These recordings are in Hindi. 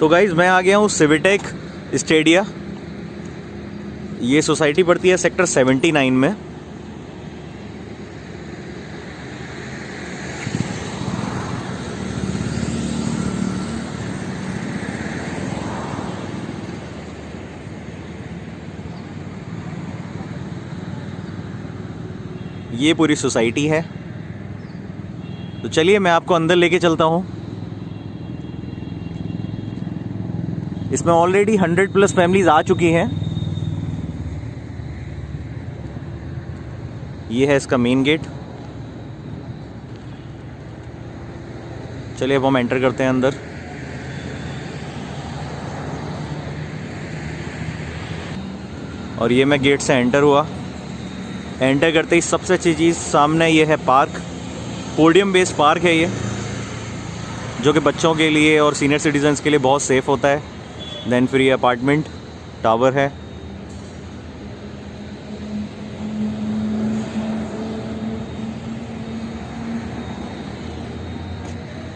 तो गाइज मैं आ गया हूँ सिविटेक स्टेडिया। ये सोसाइटी पड़ती है सेक्टर 79 में। ये पूरी सोसाइटी है। तो चलिए मैं आपको अंदर लेके चलता हूँ। इसमें ऑलरेडी 100+ फैमिलीज आ चुकी हैं। ये है इसका मेन गेट। चलिए अब हम एंटर करते हैं अंदर। और ये मैं गेट से एंटर हुआ। एंटर करते ही सबसे अच्छी चीज़ सामने ये है पार्क। पोडियम बेस्ड पार्क है ये, जो कि बच्चों के लिए और सीनियर सिटीजन्स के लिए बहुत सेफ़ होता है। देन फिर ये अपार्टमेंट टावर है।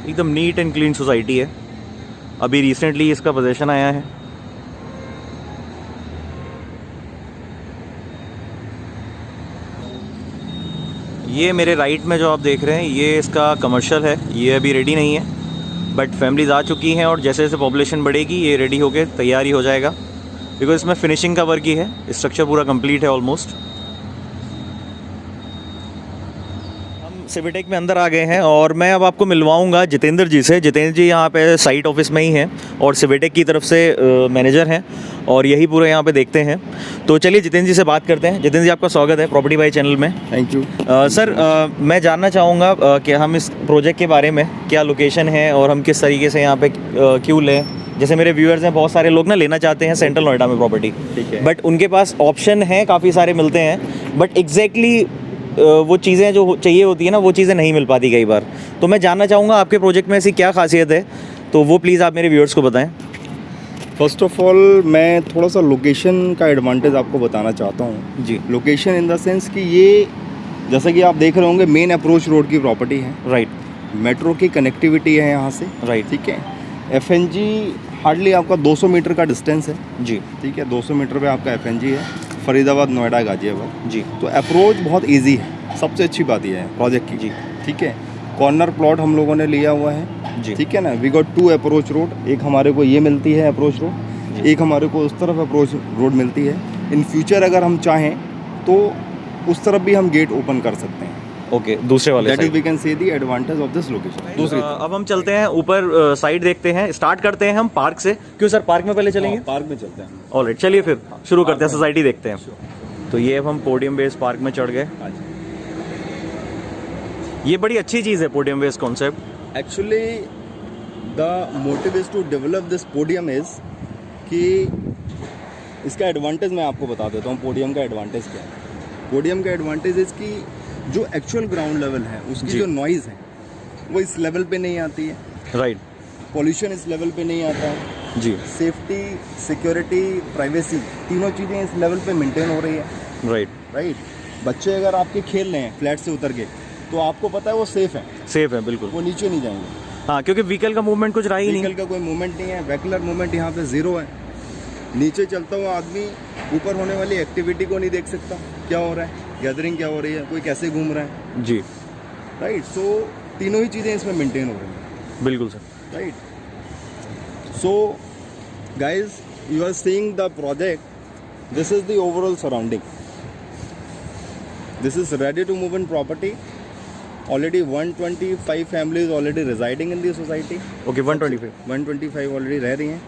एकदम नीट एंड क्लीन सोसाइटी है। अभी रिसेंटली इसका पोजीशन आया है। ये मेरे राइट में जो आप देख रहे हैं ये इसका कमर्शियल है। ये अभी रेडी नहीं है, बट फैमिलीज़ आ चुकी हैं और जैसे जैसे पॉपुलेशन बढ़ेगी ये रेडी होकर तैयारी हो जाएगा। बिकॉज इसमें फिनिशिंग का वर्क ही है। स्ट्रक्चर पूरा कंप्लीट है ऑलमोस्ट। हम सिविटेक में अंदर आ गए हैं और मैं अब आपको मिलवाऊंगा जितेंद्र जी से। जितेंद्र जी यहाँ पे साइट ऑफिस में ही हैं और सिविटेक की तरफ से मैनेजर हैं और यही पूरा यहाँ पे देखते हैं। तो चलिए जितेंद्र जी से बात करते हैं। जितेंद्र जी आपका स्वागत है प्रॉपर्टी बाई चैनल में। थैंक यू सर, मैं जानना चाहूँगा कि हम इस प्रोजेक्ट के बारे में, क्या लोकेशन है और हम किस तरीके से यहाँ पे क्यों लें। जैसे मेरे व्यूअर्स हैं, बहुत सारे लोग ना लेना चाहते हैं सेंट्रल नोएडा में प्रॉपर्टी, ठीक है, बट उनके पास ऑप्शन है, काफ़ी सारे मिलते हैं, बट एग्जैक्टली वो चीज़ें जो चाहिए होती है ना, वो चीज़ें नहीं मिल पाती कई बार। तो मैं जानना चाहूँगा आपके प्रोजेक्ट में ऐसी क्या खासियत है, तो वो प्लीज़ आप मेरे व्यूअर्स को बताएं। फर्स्ट ऑफ ऑल मैं थोड़ा सा लोकेशन का एडवांटेज आपको बताना चाहता हूँ जी। लोकेशन इन द सेंस कि ये जैसा कि आप देख रहे होंगे मेन अप्रोच रोड की प्रॉपर्टी है। राइट। मेट्रो की कनेक्टिविटी है यहाँ से। राइट। ठीक है। FNG हार्डली आपका 200 मीटर का डिस्टेंस है। जी। ठीक है, 200 मीटर पे आपका FNG है। फरीदाबाद, नोएडा, गाजियाबाद। जी। तो अप्रोच बहुत ईजी है। सबसे अच्छी बात यह है प्रोजेक्ट की। जी। ठीक है। कॉर्नर प्लॉट हम लोगों ने लिया हुआ है। जी। ठीक है ना। We got 2 approach road. एक हमारे को ये मिलती है अप्रोच रोड, एक हमारे को उस तरफ अप्रोच रोड मिलती है। इन फ्यूचर अगर हम चाहें तो उस तरफ भी हम गेट ओपन कर सकते हैं। ओके, दूसरे वाले that is we can see the advantage of this location. दूसरी अब हम चलते हैं ऊपर साइड देखते हैं। स्टार्ट करते हैं हम पार्क से। क्यों सर, पार्क में पहले चलेंगे? पार्क में चलते हैं। ऑलराइट, चलिए फिर शुरू करते हैं, सोसाइटी देखते हैं। तो ये अब हम पोडियम बेस पार्क में चढ़ गए। ये बड़ी अच्छी चीज़ है podium base concept. Actually the motive is to develop this podium is कि इसका एडवांटेज मैं आपको बता देता हूँ। पोडियम का एडवांटेज क्या है? पोडियम का एडवांटेज इज कि जो एक्चुअल ग्राउंड लेवल है उसकी जो नॉइज़ है वो इस लेवल पे नहीं आती है। राइट। पॉल्यूशन इस लेवल पे नहीं आता है। जी। सेफ्टी, सिक्योरिटी, प्राइवेसी, तीनों चीज़ें इस लेवल पे मेंटेन हो रही है। राइट। बच्चे अगर आपके खेल रहे हैं फ्लैट से उतर के तो आपको पता है वो सेफ है बिल्कुल। वो नीचे नहीं जाएंगे। हाँ, क्योंकि व्हीकल का मूवमेंट कुछ रहा ही नहीं। व्हीकल का कोई मूवमेंट नहीं है। वेहिकुलर मूवमेंट यहाँ पे ज़ीरो है। नीचे चलता हुआ आदमी ऊपर होने वाली एक्टिविटी को नहीं देख सकता, क्या हो रहा है, गैदरिंग क्या हो रही है, कोई कैसे घूम रहा है। जी। राइट। सो तीनों ही चीज़ें इसमें मेंटेन हो रही हैं। बिल्कुल sir. Right. So guys, you are seeing the project. This is the overall surrounding. This is ready to move in property. Already 125 families already residing in the society. Okay, 125 already रह रही हैं।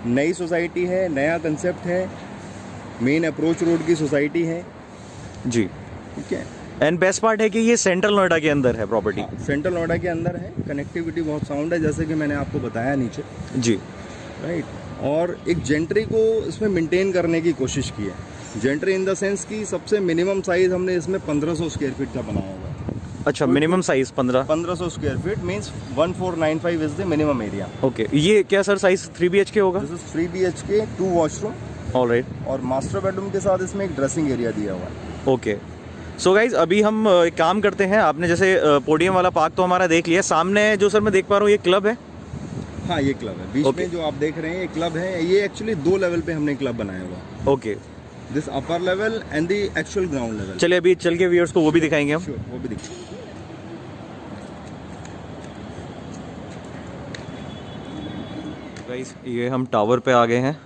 नई सोसाइटी है, नया कंसेप्ट है, मेन अप्रोच रोड की सोसाइटी है। जी। ठीक है। एंड बेस्ट पार्ट है कि ये सेंट्रल नोएडा के अंदर है प्रॉपर्टी। सेंट्रल नोएडा के अंदर है। कनेक्टिविटी बहुत साउंड है, जैसे कि मैंने आपको बताया नीचे। जी। राइट। और एक जेंट्री को इसमें मेंटेन करने की कोशिश की है। जेंट्री इन द सेंस कि सबसे मिनिमम साइज हमने इसमें 1500 स्क्वायर फीट का बनाया हुआ है। अच्छा, minimum size 1500 square feet means 1495 is the minimum area. Okay, ये क्या सर साइज 3 BHK होगा? This is 3 BHK, 2 washroom. Alright. और मास्टर बेडरूम के साथ इसमें एक ड्रेसिंग एरिया दिया हुआ है। ओके। सो गाइज, अभी हम एक काम करते हैं। आपने जैसे पोडियम वाला पार्क तो हमारा देख लिया। सामने जो सर मैं देख पा रहा हूँ ये क्लब है। हाँ ये क्लब है बीच Okay. में जो आप देख रहे हैं ये क्लब है। ये एक्चुअली 2 लेवल पे हमने क्लब बनाया हुआ है, okay, this upper level and the actual ground level. चलिए अभी चल के व्यूअर्स को वो भी दिखाएंगे हम। Sure, वो भी दिखिए। गाइस ये हम टावर पे आ गए हैं।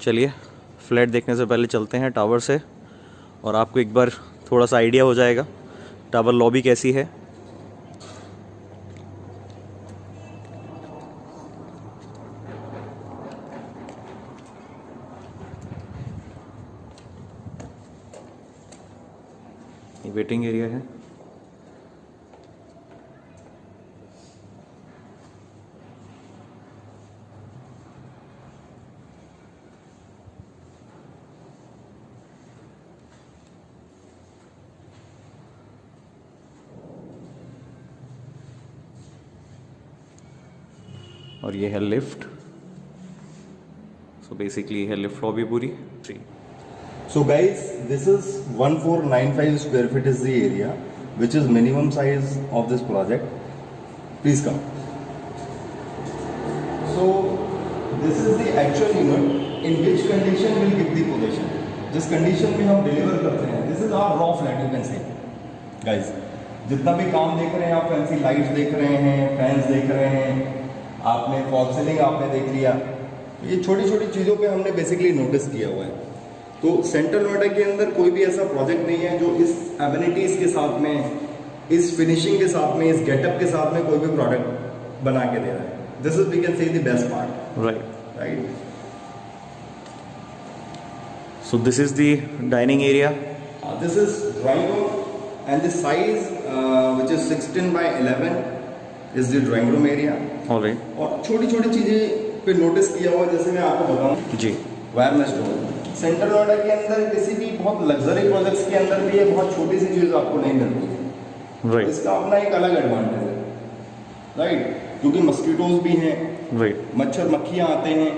चलिए फ्लैट देखने से पहले चलते हैं टावर से, और आपको एक बार थोड़ा सा आइडिया हो जाएगा टावर लॉबी कैसी है। ये वेटिंग एरिया है। और ये है लिफ्ट। सो बेसिकली ये है लिफ्ट लॉबी पूरी। So guys, this is 1495 square feet is the area, which is minimum size of this project. Please come. So this is the actual unit. In which condition will give the possession? जिस कंडीशन में हम डिलीवर करते हैं, this is our raw flat, you can say. Guys, जितना भी काम देख रहे हैं आप, फैंसी लाइट्स देख रहे हैं, फैंस देख रहे हैं, आपने फॉल सीलिंग आपने देख लिया, ये छोटी छोटी चीज़ों पे हमने बेसिकली नोटिस किया हुआ है। तो सेंट्रल नोएडा के अंदर कोई भी ऐसा प्रोजेक्ट नहीं है जो इस एमिनिटीज़ के साथ में, इस फिनिशिंग के साथ में, इस गेटअप के साथ में कोई भी प्रोडक्ट बना के दे रहा है। This is we can say the best part, right. So this is the dining area. This is drawing room and the size which is 16 by 11 is the drawing room area. Alright. और छोटी छोटी चीज़ें पे नोटिस किया हुआ, जैसे मैं आपको बताऊँ जी, वायरलेस डोर। सेंट्रल नोएडा के अंदर किसी भी बहुत लग्जरी प्रोजेक्ट्स के अंदर भी ये बहुत छोटी सी चीज़ आपको नहीं मिलती। राइट। इसका अपना एक अलग एडवांटेज है, राइट, क्योंकि मस्कीटोज भी हैं, राइट, मच्छर मक्खियाँ आते हैं,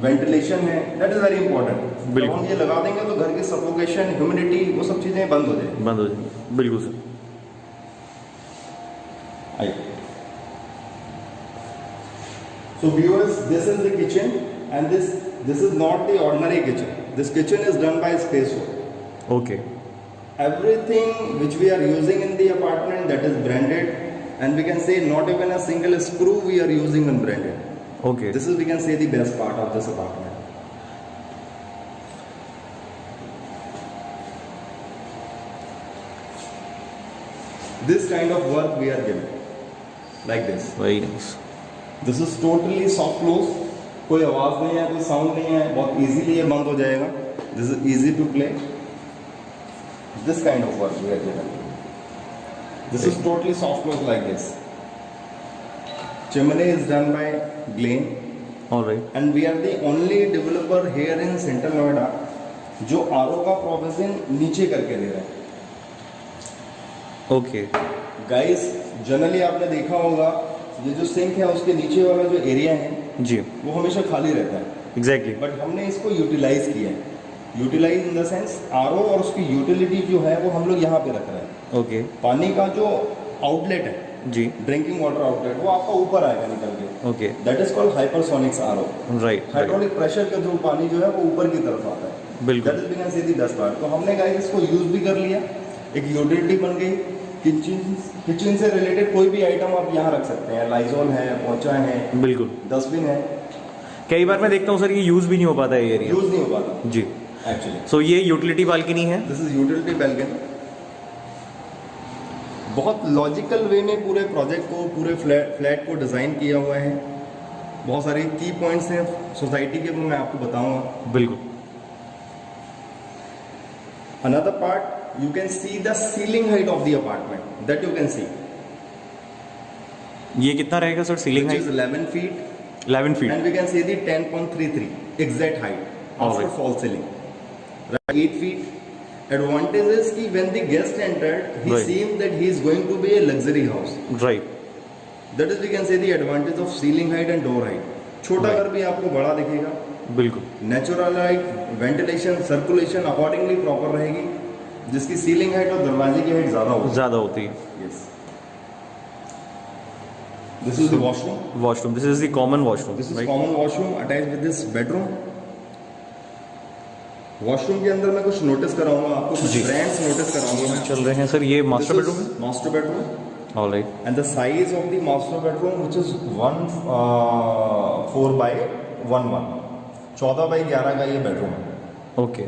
वेंटिलेशन है, दैट इज वेरी इंपॉर्टेंट। बिल्कुल। हम ये लगा देंगे तो घर की सफोकेशन, ह्यूमिडिटी, वो सब चीज़ें बंद हो जाएंगी। बंद हो जाएगी, बिल्कुल सर। आइए, so viewers, this is the kitchen and this is not the ordinary kitchen. This kitchen is done by Spacework. Okay, Everything which we are using in the apartment, that is branded, and we can say not even a single screw we are using unbranded. Okay. This is, we can say, the best part of this apartment. This kind of work we are given like this. Very nice. This is totally soft close. कोई आवाज नहीं है, कोई साउंड नहीं है, बहुत इजीली ये बंद हो जाएगा। This is easy to play. This kind of work we are given. This is totally soft close like this. Chimney is done by Glen, alright. and we are the only developer here in Central Noida जो RO का प्रोविजन नीचे करके दे रहा है। ओके, गाइस, जनरली आपने देखा होगा ये जो सिंक है उसके नीचे वाला जो एरिया है जी, वो हमेशा खाली रहता है, एग्जैक्टली। बट हमने इसको यूटिलाइज किया है। Utilise in the sense RO और उसकी यूटिलिटी जो है वो हम लोग यहाँ पे रख रहे हैं। ओके, पानी का जो आउटलेट है, जी, ड्रिंकिंग वाटर आउटलेट, वो आपका ऊपर आएगा निकल के। Okay, that is called hypersonics RO। Right, hydraulic pressure के थ्रू पानी जो है वो ऊपर की तरफ आता है। बिल्कुल। That is we can say the best part. तो हमने गाइस इसको यूज भी कर लिया, एक यूटिलिटी बन गई। किचन से रिलेटेड कोई भी आइटम आप यहाँ रख सकते हैं। लाइजोल है, पोंचा है, बिल्कुल। डस्टबिन है। कई बार मैं देखता हूँ सर ये यूज़ भी नहीं हो पाता है ये एरिया। यूज नहीं हो पाता जी। एक्चुअली। सो ये यूटिलिटी बालकनी है। This is utility balcony. बहुत लॉजिकल वे में पूरे प्रोजेक्ट को, पूरे फ्लैट को डिज़ाइन किया हुआ है। बहुत सारे की पॉइंट्स हैं सोसाइटी के, वो मैं आपको बताऊंगा। बिल्कुल। Another part, you can see the ceiling height of the apartment, that you can see, ये कितना रहेगा sir ceiling which height? is 11 feet, 11 feet. and we can see the 10.33 exact height after Alright. fall ceiling, right? 8 feet. Advantage is कि when the guest entered, he Right. seemed that he is going to be a luxury house. Right, That is, we can say, the advantage of ceiling height and door height. छोटा Right. घर भी आपको बड़ा दिखेगा, बिल्कुल। Natural light, ventilation, circulation accordingly proper रहेगी, जिसकी सीलिंग हाइट और दरवाजे की हाइट ज़्यादा होगी। ज़्यादा होती है। Yes. This is the washroom. Washroom. This is the common washroom, This is right? common washroom attached with this bedroom. Washroom के अंदर मैं कुछ नोटिस कराऊंगा आपको, कुछ जी। ब्रांड्स नोटिस कराऊंगा मैं। चल रहे हैं सर, ये मास्टर बेडरूम है। Master bedroom alright. And the size of the master bedroom which is 14 by 11, 14 by 11 का ये बेडरूम है। ओके।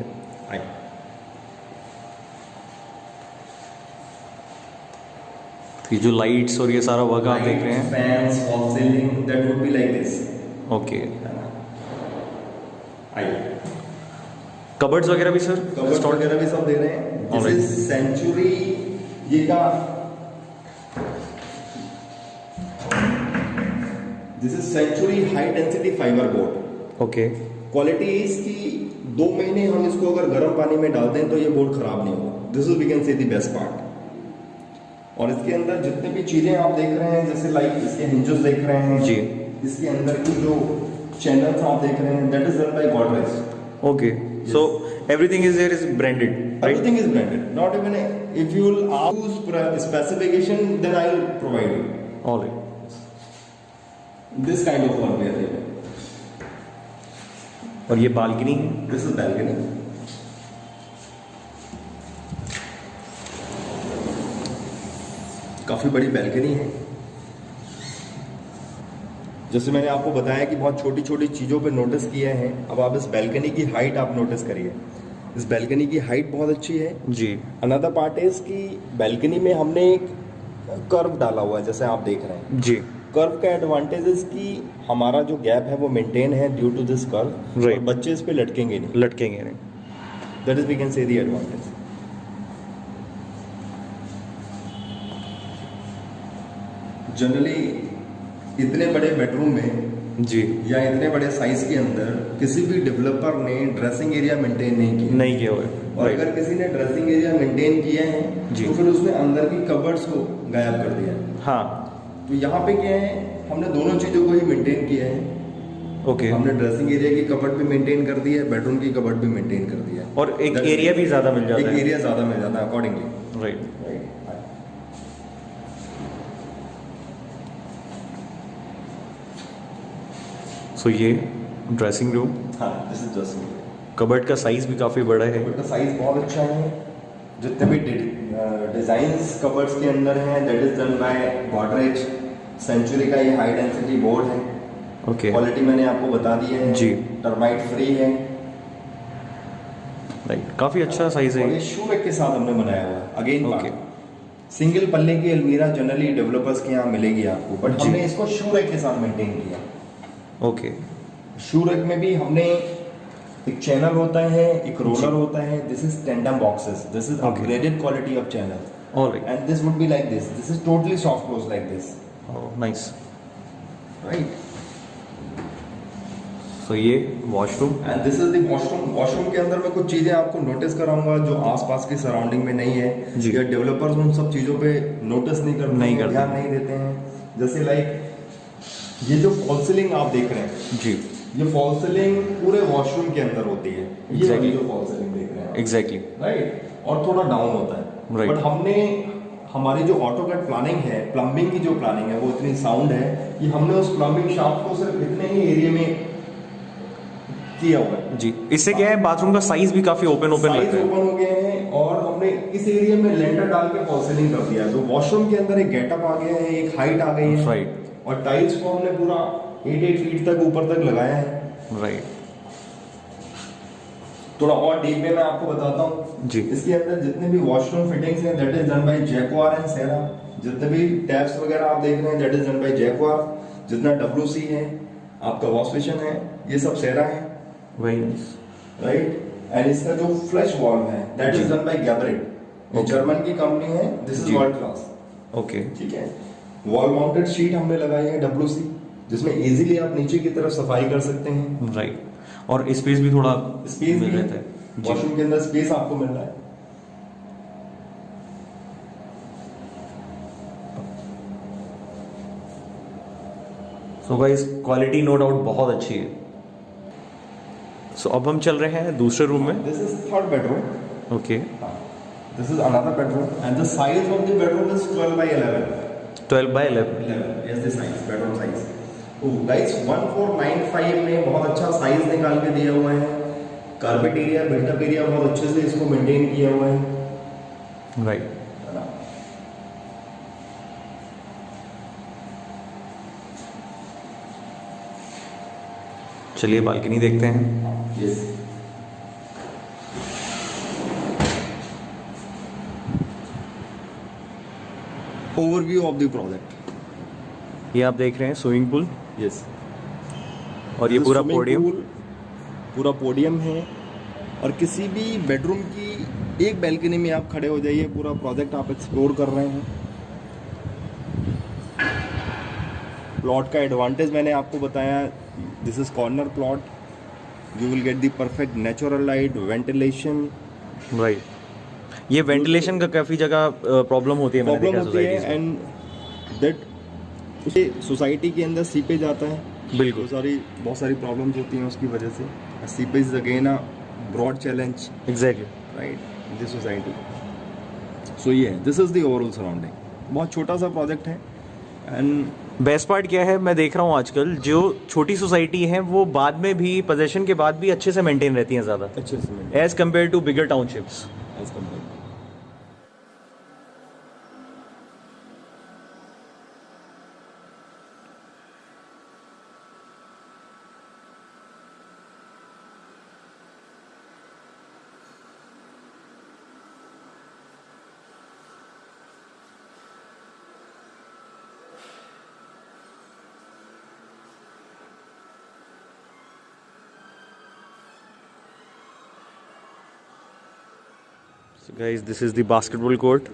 ये जो लाइट्स और ये सारा वर्क आप देख रहे हैं, fans, fall ceiling, that would be like this. Okay. आइए, कबर्ड्स वगैरह भी सर कबर्ड वगैरह भी सब दे रहे हैं। This Alright. इज सेंचुरी, ये का this is century high density fibre board. Okay. Quality इसकी 2 महीने हम इसको अगर गर्म पानी में डालते हैं तो ये बोर्ड खराब नहीं होगा। This is we can say the best part. और इसके अंदर जितने भी चीजें आप देख रहे हैं, जैसे लाइक इसके हिंजेस देख रहे हैं जी। इसके अंदर की जो चैनल्स आप देख रहे हैं, that is done by Godrej. Okay, so everything is there is branded, right? Everything is branded. Not even if you will ask specification, then I will provide you. Alright. This kind of work we are doing. और ये बालकनी है। This is balcony. काफी बड़ी बैल्कनी है। जैसे मैंने आपको बताया कि बहुत छोटी छोटी चीजों पे नोटिस किए हैं। अब आप इस बैल्कनी की हाइट आप नोटिस करिए। इस बैल्कनी की हाइट बहुत अच्छी है। जी। अनदर पार्ट इज कि बैल्कनी में हमने एक कर्व डाला हुआ है, जैसे आप देख रहे हैं। जी। कर्व का एडवांटेज इज कि हमारा जो गैप है वो मेंटेन है due to this curve, Right. और बच्चे इस पे लटकेंगे नहीं। लटकेंगे नहीं। That is we can say the advantage. Generally इतने बड़े बेडरूम में जी। या इतने बड़े साइज के अंदर किसी भी डेवलपर ने ड्रेसिंग एरिया मेंटेन नहीं किया। नहीं किया हुआ है, और right. अगर किसी ने ड्रेसिंग एरिया मेंटेन किया है जी। तो फिर उसने अंदर की कबर्ड्स को गायब कर दिया है। हाँ। तो यहाँ पे क्या है, हमने दोनों चीजों को ही मेंटेन किया है। ओके। हमने ड्रेसिंग एरिया की कबर्ड भी मेंटेन कर दी है, बेडरूम की कबर्ड भी मेंटेन कर दिया है। और एक एरिया भी ज्यादा मिल जाता एक है। एरिया ज्यादा मिल जाता है अकॉर्डिंगली। राइट। सो ये ड्रेसिंग रूम, हाँ, दिस इज ड्रेसिंग। कबर्ड का साइज भी काफी बड़ा है। कबर्ड का साइज बहुत अच्छा है। जितने भी डिजाइन्स कबर्ड्स के अंदर हैं, that is done by Godrej. Century का ये हाई डेंसिटी बोर्ड है। ओके। क्वालिटी मैंने आपको बता दी है जी। टर्माइट फ्री है। राइट, काफी अच्छा साइज और है। ये शू रैक के साथ हमने बनाया हुआ है। Again okay. सिंगल पल्ले की अलमीरा जनरली डेवलपर्स के यहाँ मिलेगी आपको, बट जी। हमने इसको शू रैक के साथ मेंटेन किया। ओके। शू रैक में भी हमने एक चैनल होता है, एक रोलर होता है। This is tandem boxes. This is Okay. Upgraded quality of channel. Alright. And this would be like this. This is totally soft close like this, nice. Right? So ये washroom. And this is the washroom. Washroom के अंदर मैं कुछ चीजें आपको नोटिस कराऊंगा जो आसपास की सराउंडिंग में नहीं है, जी। या डेवलपर्स उन सब चीजों पे नोटिस नहीं करते नहीं हैं, करते। ध्यान नहीं देते हैं। जैसे लाइक ये जो फॉल सीलिंग आप देख रहे हैं, जी। ये फॉल सीलिंग पूरे वॉशरूम के अंदर होती है। ये Exactly. वाली जो फॉल सीलिंग देख रहे हैं, एग्जैक्टली। राइट? और थोड़ा डाउन होता है। Right. बट हमने हमारी जो ऑटोकैड प्लानिंग है, प्लम्बिंग की जो प्लानिंग है, वो इतनी साउंड है कि हमने उस प्लम्बिंग शाफ्ट को सिर्फ इतने ही एरिया में किया हुआ है। जी। इससे क्या है, बाथरूम का साइज भी काफी ओपन साइज लगता है। ओपन हो गए हैं और हमने इस एरिया में लेंटर डाल के फॉल सीलिंग कर दिया है। तो वॉशरूम के अंदर एक गेटअप आ गया है, एक हाइट आ गई है। राइट। और टाइल्स को हमने पूरा 8 फीट तक ऊपर तक लगाया है। राइट। थोड़ा और डीप में मैं आपको बताता हूँ। जी। इसके अंदर जितने भी वॉशरूम फिटिंग्स हैं, that is done by Jaquar and Cera. जितने भी टैप्स वगैरह आप देख रहे हैं, that is done by Jaquar. जितना WC है, आपका वॉश बेसिन है, ये सब सेरा है, वेरी नाइस। राइट? एंड इसका जो फ्लैश वॉल्व है, that is done by Geberit. ये Okay. जर्मन की कंपनी है। दिस इज जी। World class. ओके। ठीक है। वॉल माउंटेड शीट हमने लगाई है WC, जिसमें इजीली आप नीचे की तरफ सफाई कर सकते हैं। राइट। और स्पेस भी थोड़ा स्पेस मिल भी रहता है। जी। वॉशरूम के अंदर स्पेस आपको मिल रहा है। So guys, quality no doubt बहुत अच्छी है। सो अब हम चल रहे हैं दूसरे रूम में। This is third bedroom. Okay. This is another bedroom and the size of the bedroom is 12 by 11. 12/11। 11 is the size, bedroom size. तो गाइस 1495 में बहुत अच्छा साइज निकाल के दिया हुआ है। कारपेट एरिया, बिल्टअप एरिया बहुत अच्छे से इसको मेंटेन किया हुआ है। राइट। चलिए बालकनी देखते हैं। Yes. Overview of the project. ये आप देख रहे हैं स्विमिंग पूल, यस। और ये पूरा पोडियम। पूरा पोडियम है, और किसी भी बेडरूम की एक बैल्कनी में आप खड़े हो जाइए, पूरा प्रोजेक्ट आप एक्सप्लोर कर रहे हैं। प्लॉट का एडवांटेज मैंने आपको बताया, this is corner plot, you will get the perfect natural light, ventilation. Right. ये वेंटिलेशन का काफ़ी जगह प्रॉब्लम होती है, मैंने देखा सोसाइटीज़ में। एंड दैट उसे सोसाइटी के अंदर सीपेज आता है। बिल्कुल। बहुत सारी प्रॉब्लम्स होती हैं उसकी वजह से। Seepage is again a broad challenge, exactly, right, in this society. So ये है, this is the overall surrounding. बहुत छोटा सा प्रोजेक्ट है। एंड बेस्ट पार्ट क्या है, मैं देख रहा हूँ आजकल जो छोटी सोसाइटी है वो बाद में भी, पोजेशन के बाद भी अच्छे से मेंटेन रहती हैं ज़्यादा, अच्छे से as compared to bigger townships. As compare. So guys, this is the basketball court.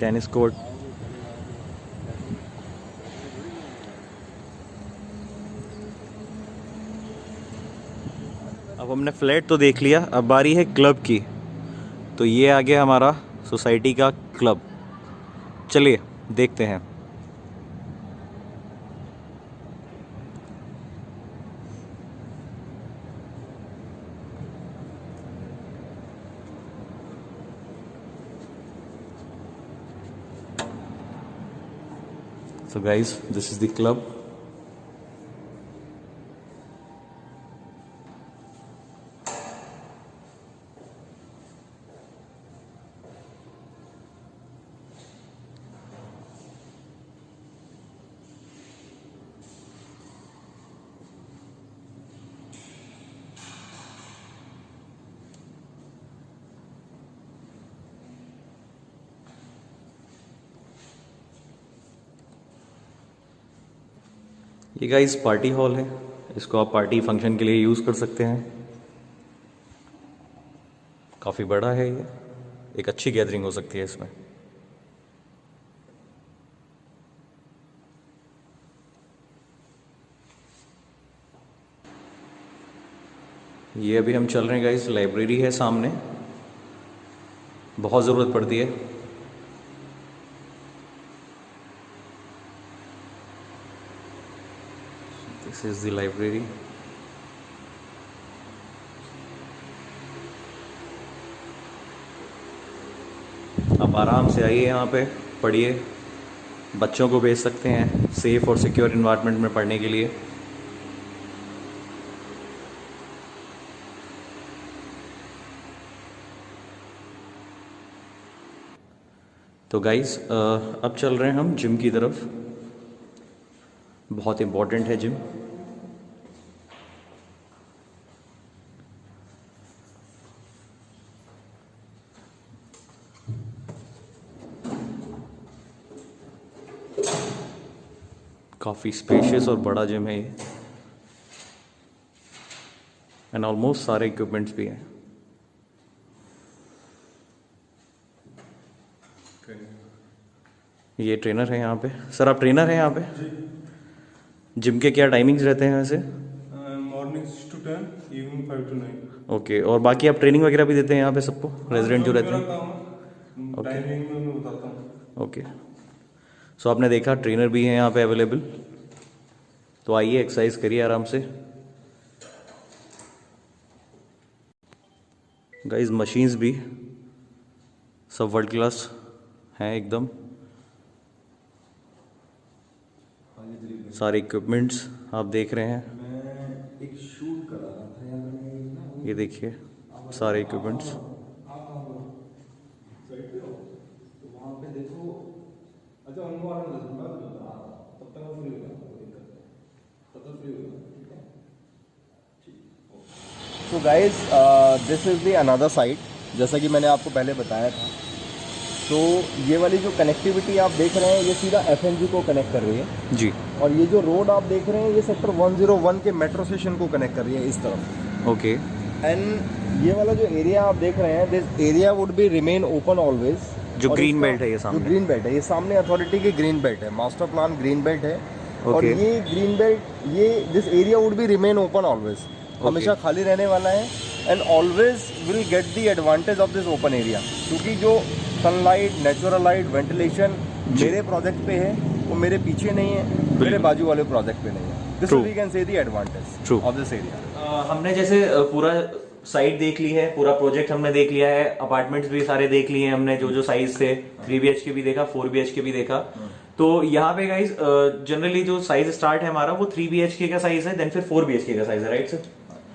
Tennis court. अब हमने फ्लैट तो देख लिया, अब बारी है क्लब की। तो ये आ गया हमारा सोसाइटी का क्लब, चलिए देखते हैं। So guys, this is the club. ये गाइस पार्टी हॉल है, इसको आप पार्टी फंक्शन के लिए यूज़ कर सकते हैं। काफ़ी बड़ा है ये, एक अच्छी गैदरिंग हो सकती है इसमें। ये अभी हम चल रहे हैं गाइस, लाइब्रेरी है सामने, बहुत ज़रूरत पड़ती है। This is the library. आप आराम से आइए, यहाँ पे पढ़िए, बच्चों को भेज सकते हैं सेफ और सिक्योर इन्वायरमेंट में पढ़ने के लिए। तो गाइस अब चल रहे हैं हम जिम की तरफ, बहुत इम्पोर्टेंट है जिम। काफ़ी स्पेशियस और बड़ा जिम है ये, एंड ऑलमोस्ट सारे इक्विपमेंट्स भी हैं। ये ट्रेनर है यहाँ पे। सर आप ट्रेनर हैं यहाँ पे? जिम के क्या टाइमिंग्स रहते हैं वैसे? Morning 6 to 10, evening 5 to 9। Okay, और बाकी आप ट्रेनिंग वगैरह भी देते हैं यहाँ पे सबको, रेजिडेंट जो रहते हैं? टाइमिंग में मैं बताता हूँ। ओके, सो आपने देखा ट्रेनर भी हैं यहाँ पे अवेलेबल, तो आइए एक्सरसाइज करिए आराम से। गाइस मशीन्स भी सब वर्ल्ड क्लास हैं एकदम, सारे इक्विपमेंट्स आप देख रहे हैं। मैं एक शूट करा रहा था यहाँ पे, ये देखिए सारे इक्विपमेंट्स। तो वहाँ पे देखो। अच्छा उनको आने दो, तब तक मैं फ्री हो गया, कोई दिक्कत नहीं, तब तक फ्री हो गया, ठीक है। So guys this is the another side, जैसा कि मैंने आपको पहले बताया था। तो ये वाली जो कनेक्टिविटी आप देख रहे हैं, ये सीधा एफएनजी को कनेक्ट कर रही है जी। और ये जो रोड आप देख रहे हैं, ये सेक्टर 101 के मेट्रो स्टेशन को कनेक्ट कर रही है इस तरफ। ओके, एंड ये वाला जो एरिया आप देख रहे हैं, this area would be remain open always. जो ग्रीन बेल्ट है ये सामने, जो ग्रीन बेल्ट है ये सामने अथॉरिटी की ग्रीन बेल्ट है, मास्टर प्लान ग्रीन बेल्ट है। और Okay. ये ग्रीन बेल्ट, ये this area would be remain open always, हमेशा खाली रहने वाला है। And always will get the advantage of this open area, क्योंकि जो सनलाइट, नेचुरल लाइट, वेंटिलेशन मेरे प्रोजेक्ट पे है वो मेरे पीछे नहीं है, मेरे बाजू वाले प्रोजेक्ट पे नहीं है। This we can say the advantage of this area. हमने जैसे पूरा साइट देख ली है, पूरा प्रोजेक्ट हमने देख लिया है, अपार्टमेंट्स भी सारे देख लिए हैं हमने, जो जो साइज थे, 3 BHK भी देखा, 4 BHK भी देखा। तो यहाँ पे गाइस जनरली जो साइज स्टार्ट है हमारा वो 3 BHK का साइज है, देन फिर 4 BHK का साइज है, right sir?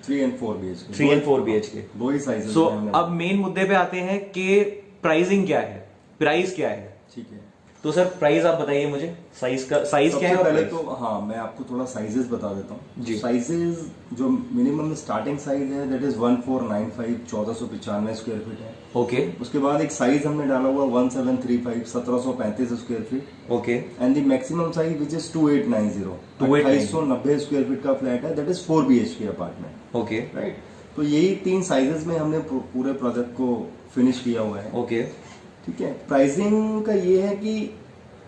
3 and 4 BHK, 3 and 4 BHK, दो ही साइज। सो अब मेन मुद्दे पे आते हैं कि प्राइसिंग क्या है, प्राइस क्या है। ठीक है, तो सर प्राइस आप बताइए मुझे, साइज क्या है? सबसे पहले तो हाँ मैं आपको थोड़ा साइजेस बता देता हूँ जी। साइजेस जो मिनिमम स्टार्टिंग साइज है दैट इज 1495, 1495 स्क्वायर फीट है। ओके उसके बाद एक साइज हमने डाला हुआ 1735, 1735 square feet. Okay, and the maximum size which is 2890, 2890 square feet का फ्लैट है, that is 4 BHK apartment. Okay right, तो यही 3 साइजेस में हमने पूरे प्रोजेक्ट को फिनिश किया हुआ है। ओके, ठीक है, प्राइसिंग का ये है कि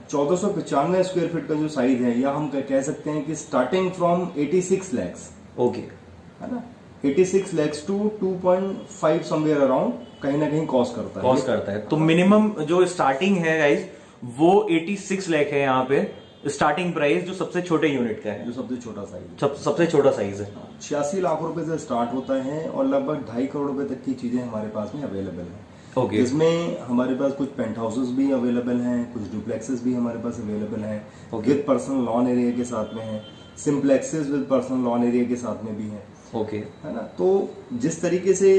1495 स्क्वायर फीट का जो साइज है, या हम कह सकते हैं कि स्टार्टिंग फ्रॉम 86 लैक्स, ओके, है ना, 86 लैक्स टू 2.5 समवेयर अराउंड कहीं ना कहीं कॉस्ट करता है। तो मिनिमम जो स्टार्टिंग है गाइस वो 86 लाख है यहाँ पे स्टार्टिंग प्राइस, जो सबसे छोटे यूनिट का है, जो सबसे छोटा साइज है, सबसे छोटा साइज है। 86 लाख रुपए से स्टार्ट होता है और लगभग 2.5 करोड़ रुपए तक की चीजें हमारे पास में अवेलेबल है। ओके, इसमें हमारे पास कुछ पेंट हाउसेस भी अवेलेबल हैं, कुछ डुप्लेक्सेस भी हमारे पास अवेलेबल हैं, विद पर्सनल लॉन एरिया के साथ में है, सिंप्लेक्सेस विद पर्सनल लॉन एरिया के साथ में भी है। ओके, है ना, तो जिस तरीके से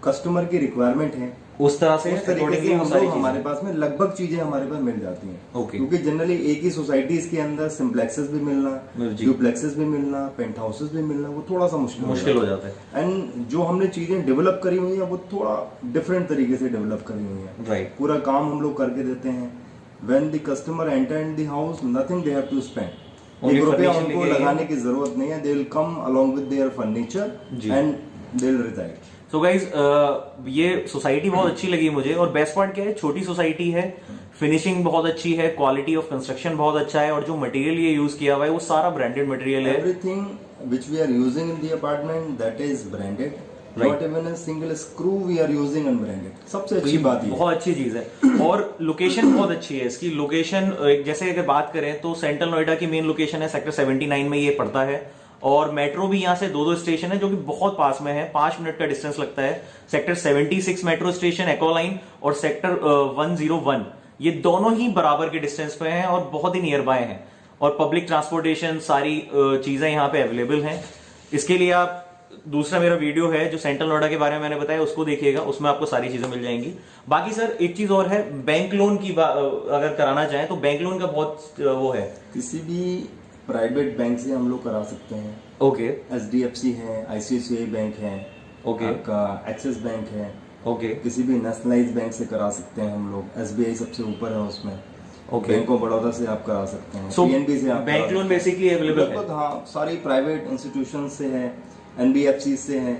कस्टमर की रिक्वायरमेंट है उस तरह से हम लोग हमारे पास में लगभग चीजें हमारे पास मिल जाती हैं। ओके, क्योंकि जनरली एक ही सोसाइटीज के अंदर सिंप्लेक्सेस भी मिलना, डुप्लेक्सेस भी मिलना, पेंट हाउसेस भी मिलना वो थोड़ा सा मुश्किल हो जाता है। एंड जो हमने चीजें डेवलप करी हुई है वो थोड़ा डिफरेंट तरीके से डेवलप करी हुई है। राइट, पूरा काम हम लोग करके देते हैं। When the customer enter in the house, nothing they have to spend, एक रुपया उनको लगाने की जरूरत नहीं है। They will come along with their furniture and they will reside. So guys ये सोसाइटी बहुत अच्छी लगी मुझे, और बेस्ट पार्ट क्या है, छोटी सोसाइटी है, फिनिशिंग बहुत अच्छी है, क्वालिटी ऑफ कंस्ट्रक्शन बहुत अच्छा है, और जो मटेरियल ये यूज किया हुआ है वो सारा ब्रांडेड मटेरियल है। Everything which we are using in the apartment that is branded, not even a single screw we are using unbranded. सबसे अच्छी बात ये बहुत अच्छी चीज है। और लोकेशन बहुत अच्छी है इसकी। लोकेशन जैसे अगर बात करें तो सेंट्रल नोएडा की मेन लोकेशन है, सेक्टर 79 में ये पड़ता है, और मेट्रो भी यहाँ से 2 स्टेशन है जो कि बहुत पास में है, 5 मिनट का डिस्टेंस लगता है। सेक्टर 76 मेट्रो स्टेशन एक्वालाइन और सेक्टर 101 ये दोनों ही बराबर के डिस्टेंस पे हैं और बहुत ही नियर बाय हैं, और पब्लिक ट्रांसपोर्टेशन सारी चीजें यहाँ पे अवेलेबल हैं। इसके लिए आप दूसरा मेरा वीडियो है जो सेंट्रल नोएडा के बारे में मैंने बताया, उसको देखिएगा, उसमें आपको सारी चीजें मिल जाएंगी। बाकी सर एक चीज और है, बैंक लोन की अगर कराना चाहें तो बैंक लोन का बहुत वो है, किसी भी प्राइवेट बैंक से हम लोग करा सकते हैं। ओके, HDFC है, ICICI बैंक है, ओके, आपका एक्सिस बैंक है, ओके, किसी भी नेशनलाइज बैंक से करा सकते हैं हम लोग। SBI सबसे ऊपर है उसमें, ओके, बैंक ऑफ बड़ौदा से आप करा सकते हैं, So, PNB से आप बैंक लोन बेसिकली अवेलेबल है। लगभग हाँ सारी प्राइवेट इंस्टीट्यूशन से है, NBFC से है,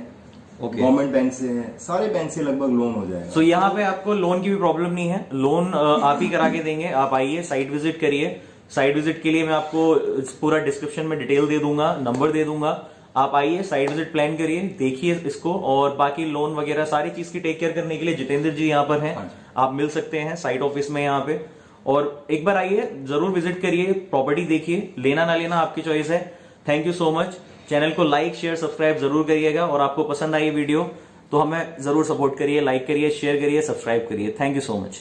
ओके, गवर्नमेंट बैंक से है, सारे बैंक से लगभग लोन हो जाएगा। सो यहाँ पे आपको लोन की भी प्रॉब्लम नहीं है, लोन आप ही करा के देंगे। आप आइए, साइट विजिट करिए। साइट विजिट के लिए मैं आपको पूरा डिस्क्रिप्शन में डिटेल दे दूंगा, नंबर दे दूंगा, आप आइए, साइट विजिट प्लान करिए, देखिए इसको, और बाकी लोन वगैरह सारी चीज की टेक केयर करने के लिए जितेंद्र जी यहाँ पर हैं, आप मिल सकते हैं साइट ऑफिस में यहाँ पे। और एक बार आइए, जरूर विजिट करिए, प्रॉपर्टी देखिए, लेना ना लेना आपकी चॉइस है। Thank you so much. Channel को लाइक शेयर सब्सक्राइब जरूर करिएगा, और आपको पसंद आई वीडियो तो हमें जरूर सपोर्ट करिए, लाइक करिए, शेयर करिए, सब्सक्राइब करिए। Thank you so much.